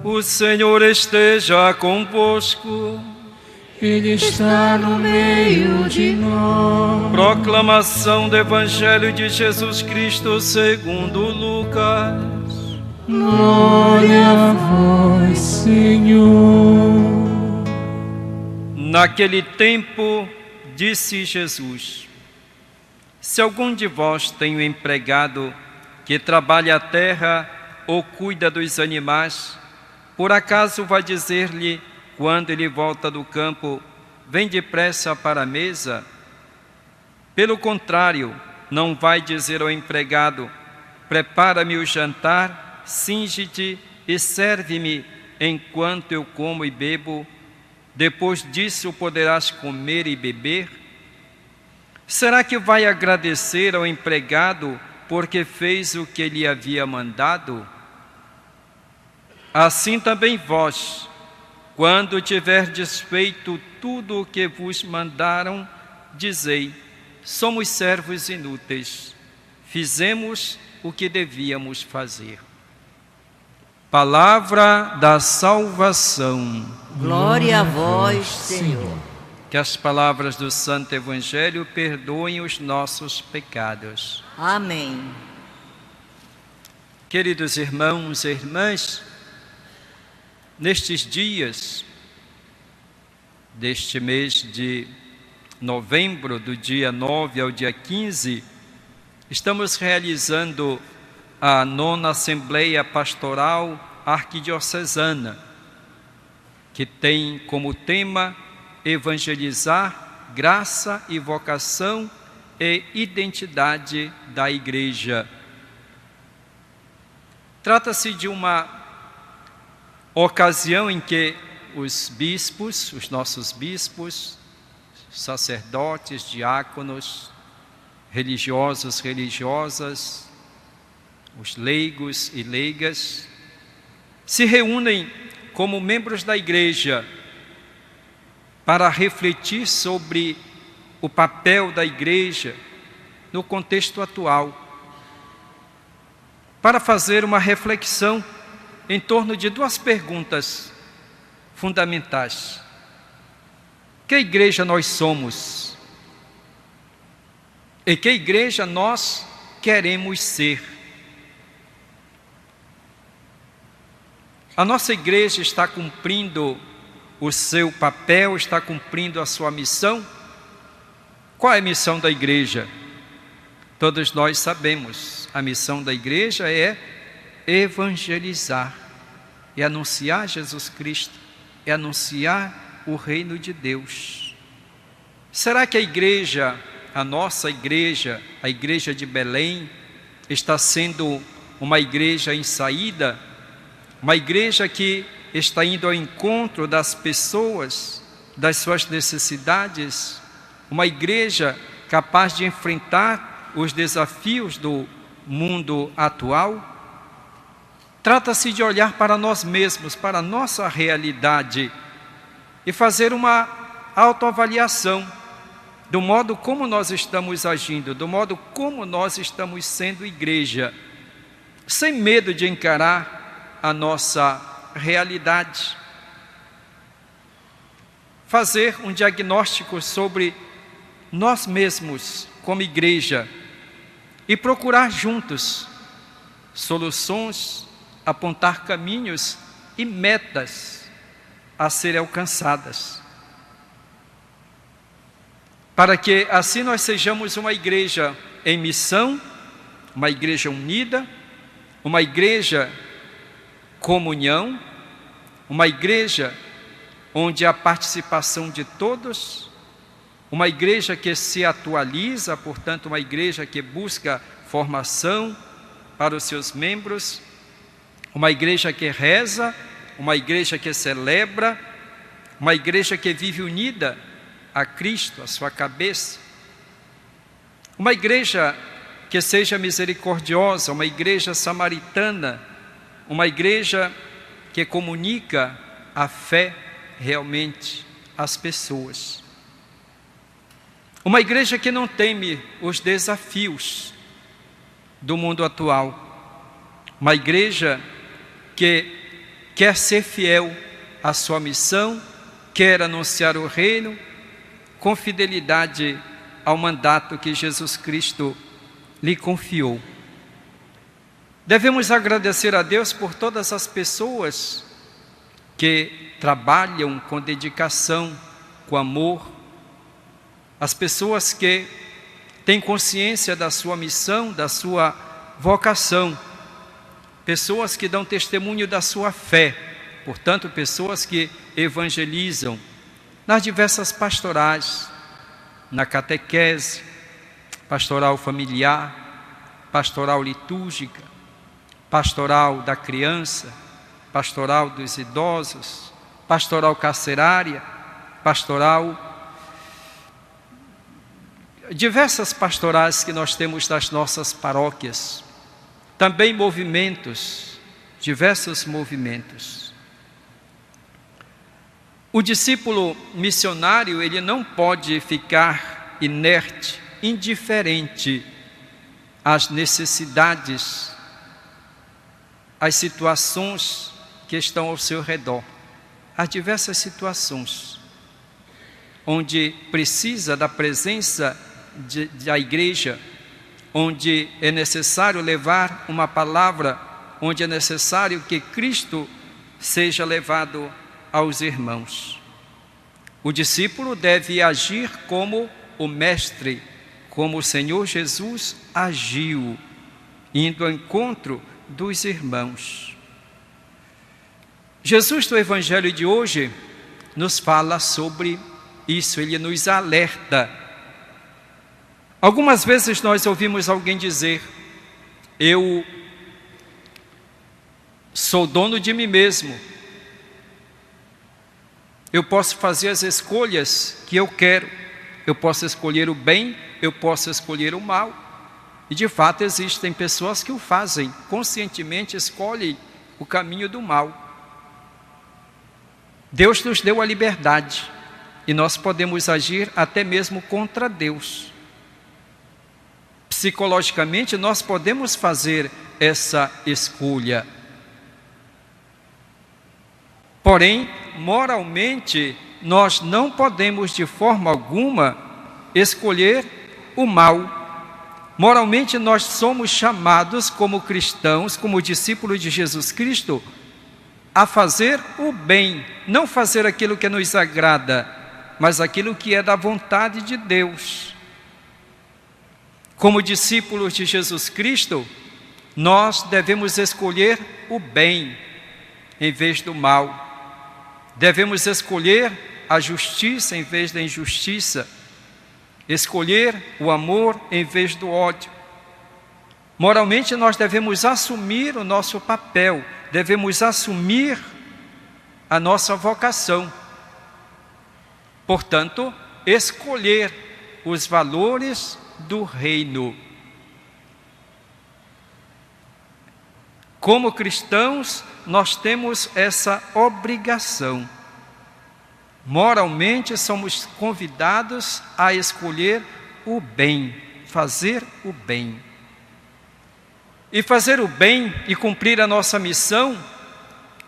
O Senhor esteja convosco. Ele está no meio de nós. Proclamação do Evangelho de Jesus Cristo segundo Lucas. Glória a vós, Senhor. Naquele tempo, disse Jesus: se algum de vós tem um empregado que trabalha a terra ou cuida dos animais, por acaso vai dizer-lhe, quando ele volta do campo, vem depressa para a mesa? Pelo contrário, não vai dizer ao empregado, prepara-me o jantar, cinge-te e serve-me enquanto eu como e bebo, depois disso poderás comer e beber? Será que vai agradecer ao empregado porque fez o que lhe havia mandado? Assim também vós, quando tiverdes feito tudo o que vos mandaram, dizei, somos servos inúteis, fizemos o que devíamos fazer. Palavra da salvação. Glória a vós, Senhor. Que as palavras do Santo Evangelho perdoem os nossos pecados. Amém. Queridos irmãos e irmãs, nestes dias deste mês de novembro, do dia 9 ao dia 15, estamos realizando a 9ª Assembleia Pastoral Arquidiocesana, que tem como tema evangelizar, graça e vocação e identidade da Igreja. Trata-se de uma ocasião em que os bispos, os nossos bispos, sacerdotes, diáconos, religiosos, religiosas, os leigos e leigas, se reúnem como membros da Igreja para refletir sobre o papel da Igreja no contexto atual, para fazer uma reflexão em torno de duas perguntas fundamentais. Que igreja nós somos? E que igreja nós queremos ser? A nossa igreja está cumprindo o seu papel, está cumprindo a sua missão? Qual é a missão da igreja? Todos nós sabemos, a missão da igreja é evangelizar, é anunciar Jesus Cristo, é anunciar o reino de Deus. Será que a igreja, a nossa igreja, a igreja de Belém, está sendo uma igreja em saída? Uma igreja que está indo ao encontro das pessoas, das suas necessidades? Uma igreja capaz de enfrentar os desafios do mundo atual? Trata-se de olhar para nós mesmos, para a nossa realidade e fazer uma autoavaliação do modo como nós estamos agindo, do modo como nós estamos sendo igreja, sem medo de encarar a nossa realidade. Fazer um diagnóstico sobre nós mesmos como igreja e procurar juntos soluções, apontar caminhos e metas a serem alcançadas, para que assim nós sejamos uma igreja em missão, uma igreja unida, uma igreja comunhão, uma igreja onde há participação de todos, uma igreja que se atualiza, portanto, uma igreja que busca formação para os seus membros, uma igreja que reza, uma igreja que celebra, uma igreja que vive unida a Cristo, a sua cabeça, uma igreja que seja misericordiosa, uma igreja samaritana, uma igreja que comunica a fé realmente às pessoas. Uma igreja que não teme os desafios do mundo atual. Uma igreja que quer ser fiel à sua missão, quer anunciar o reino com fidelidade ao mandato que Jesus Cristo lhe confiou. Devemos agradecer a Deus por todas as pessoas que trabalham com dedicação, com amor, as pessoas que têm consciência da sua missão, da sua vocação, pessoas que dão testemunho da sua fé, portanto, pessoas que evangelizam nas diversas pastorais, na catequese, pastoral familiar, pastoral litúrgica, pastoral da criança, pastoral dos idosos, pastoral carcerária, pastoral... diversas pastorais que nós temos nas nossas paróquias. Também movimentos, diversos movimentos. O discípulo missionário, ele não pode ficar inerte, indiferente às necessidades, às situações que estão ao seu redor. Há diversas situações onde precisa da presença da igreja, onde é necessário levar uma palavra, onde é necessário que Cristo seja levado aos irmãos. O discípulo deve agir como o Mestre, como o Senhor Jesus agiu, indo ao encontro dos irmãos. Jesus, no Evangelho de hoje, nos fala sobre isso, ele nos alerta. Algumas vezes nós ouvimos alguém dizer: eu sou dono de mim mesmo, eu posso fazer as escolhas que eu quero, eu posso escolher o bem, eu posso escolher o mal. E de fato existem pessoas que o fazem, conscientemente escolhem o caminho do mal. Deus nos deu a liberdade e nós podemos agir até mesmo contra Deus. Psicologicamente nós podemos fazer essa escolha. Porém, moralmente, nós não podemos de forma alguma escolher o mal. Moralmente nós somos chamados como cristãos, como discípulos de Jesus Cristo, a fazer o bem, não fazer aquilo que nos agrada, mas aquilo que é da vontade de Deus. Como discípulos de Jesus Cristo, nós devemos escolher o bem em vez do mal. Devemos escolher a justiça em vez da injustiça. Escolher o amor em vez do ódio. Moralmente nós devemos assumir o nosso papel, devemos assumir a nossa vocação. Portanto, escolher os valores do reino. Como cristãos, nós temos essa obrigação. Moralmente, somos convidados a escolher o bem, fazer o bem. E fazer o bem e cumprir a nossa missão,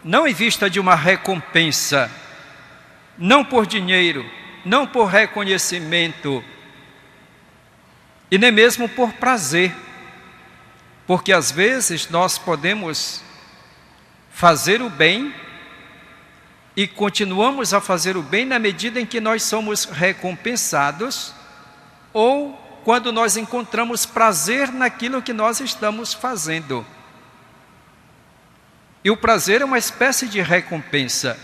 não em vista de uma recompensa, não por dinheiro, não por reconhecimento, e nem mesmo por prazer, porque às vezes nós podemos fazer o bem e continuamos a fazer o bem na medida em que nós somos recompensados ou quando nós encontramos prazer naquilo que nós estamos fazendo. E o prazer é uma espécie de recompensa,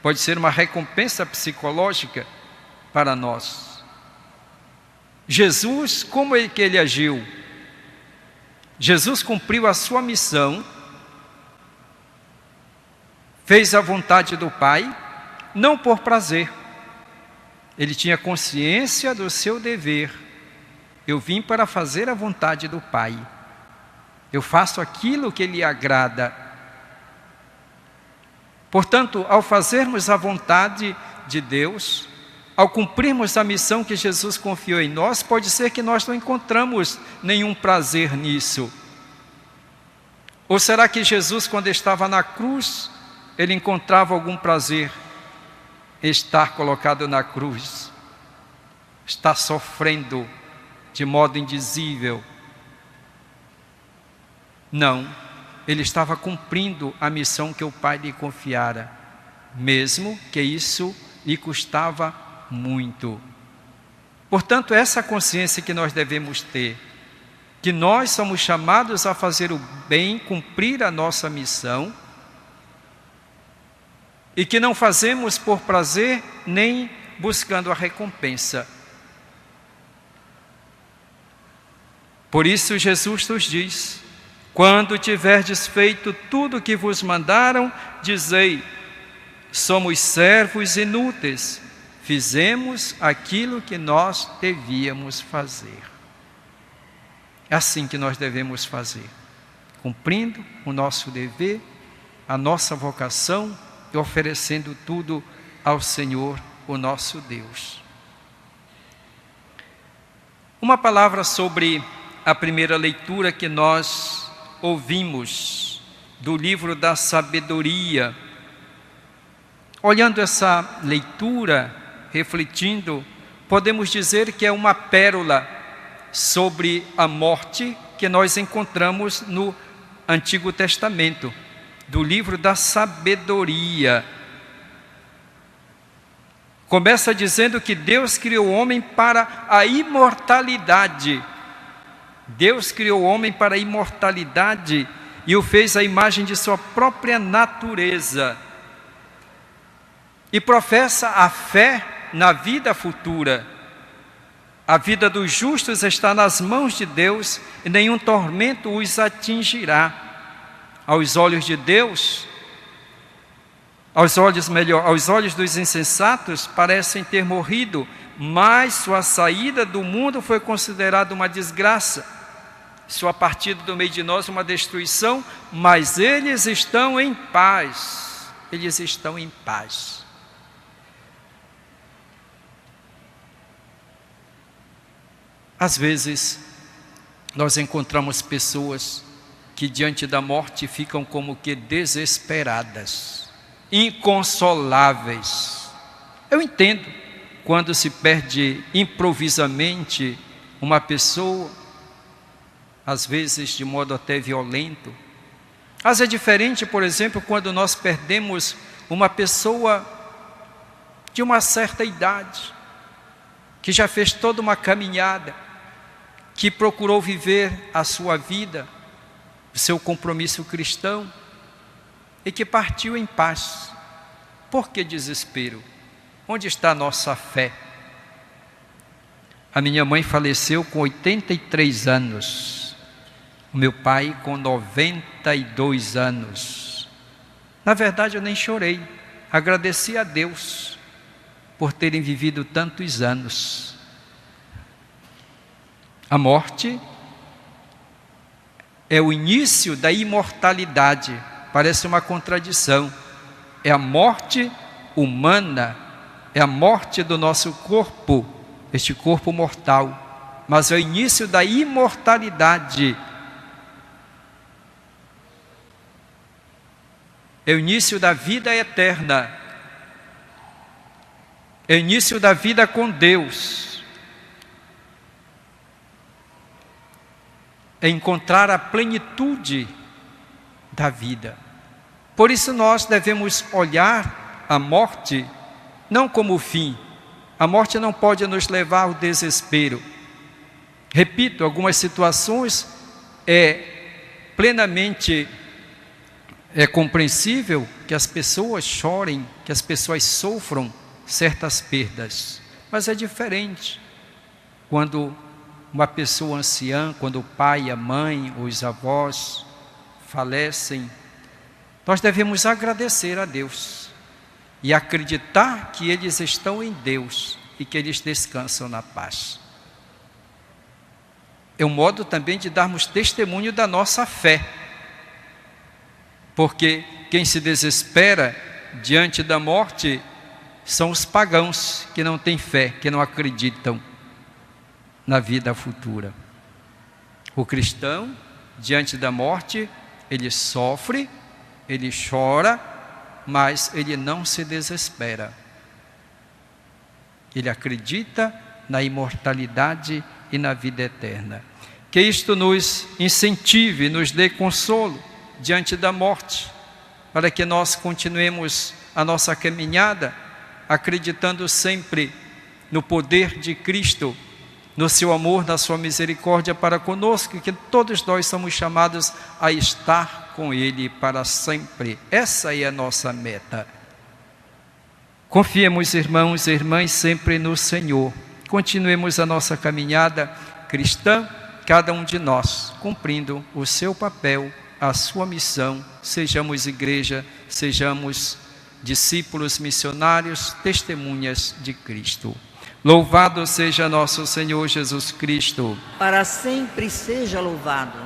pode ser uma recompensa psicológica para nós. Jesus, como é que ele agiu? Jesus cumpriu a sua missão, fez a vontade do Pai, não por prazer. Ele tinha consciência do seu dever. Eu vim para fazer a vontade do Pai. Eu faço aquilo que lhe agrada. Portanto, ao fazermos a vontade de Deus, ao cumprirmos a missão que Jesus confiou em nós, pode ser que nós não encontramos nenhum prazer nisso. Ou será que Jesus, quando estava na cruz, ele encontrava algum prazer em estar colocado na cruz, estar sofrendo de modo indizível. Não, ele estava cumprindo a missão que o Pai lhe confiara, mesmo que isso lhe custava muito. Portanto, essa consciência que nós devemos ter, que nós somos chamados a fazer o bem, cumprir a nossa missão, e que não fazemos por prazer, nem buscando a recompensa. Por isso Jesus nos diz: quando tiverdes feito tudo o que vos mandaram, dizei: somos servos inúteis, fizemos aquilo que nós devíamos fazer. É assim que nós devemos fazer, cumprindo o nosso dever, a nossa vocação e oferecendo tudo ao Senhor, o nosso Deus. Uma palavra sobre a primeira leitura que nós ouvimos do livro da sabedoria. Olhando essa leitura, refletindo, podemos dizer que é uma pérola sobre a morte que nós encontramos no Antigo Testamento, do livro da sabedoria. Começa dizendo que Deus criou o homem para a imortalidade. Deus criou o homem para a imortalidade e o fez à imagem de sua própria natureza. E professa a fé na vida futura. A vida dos justos está nas mãos de Deus e nenhum tormento os atingirá. Aos olhos de Deus, aos olhos dos insensatos, parecem ter morrido, mas sua saída do mundo foi considerada uma desgraça, sua partida do meio de nós uma destruição, mas eles estão em paz. Eles estão em paz. Às vezes, nós encontramos pessoas que diante da morte ficam como que desesperadas, inconsoláveis. Eu entendo quando se perde improvisamente uma pessoa, às vezes de modo até violento. Mas é diferente, por exemplo, quando nós perdemos uma pessoa de uma certa idade, que já fez toda uma caminhada, que procurou viver a sua vida, o seu compromisso cristão, e que partiu em paz. Por que desespero? Onde está a nossa fé? A minha mãe faleceu com 83 anos, o meu pai com 92 anos. Na verdade, eu nem chorei, agradeci a Deus por terem vivido tantos anos. A morte é o início da imortalidade. Parece uma contradição. É a morte humana, é a morte do nosso corpo, este corpo mortal, mas é o início da imortalidade. É o início da vida eterna. É o início da vida com Deus. É encontrar a plenitude da vida. Por isso nós devemos olhar a morte não como o fim. A morte não pode nos levar ao desespero. Repito, algumas situações plenamente compreensível que as pessoas chorem, que as pessoas sofram certas perdas. Mas é diferente quando uma pessoa anciã, quando o pai, a mãe, os avós falecem. Nós devemos agradecer a Deus e acreditar que eles estão em Deus e que eles descansam na paz. É um modo também de darmos testemunho da nossa fé, porque quem se desespera diante da morte são os pagãos que não têm fé, que não acreditam na vida futura. O cristão, diante da morte, ele sofre, ele chora, mas ele não se desespera. Ele acredita na imortalidade e na vida eterna. Que isto nos incentive, nos dê consolo diante da morte, para que nós continuemos a nossa caminhada, acreditando sempre no poder de Cristo, no seu amor, na sua misericórdia para conosco, que todos nós somos chamados a estar com Ele para sempre. Essa é a nossa meta. Confiemos, irmãos e irmãs, sempre no Senhor. Continuemos a nossa caminhada cristã, cada um de nós, cumprindo o seu papel, a sua missão. Sejamos igreja, sejamos discípulos missionários, testemunhas de Cristo. Louvado seja nosso Senhor Jesus Cristo. Para sempre seja louvado.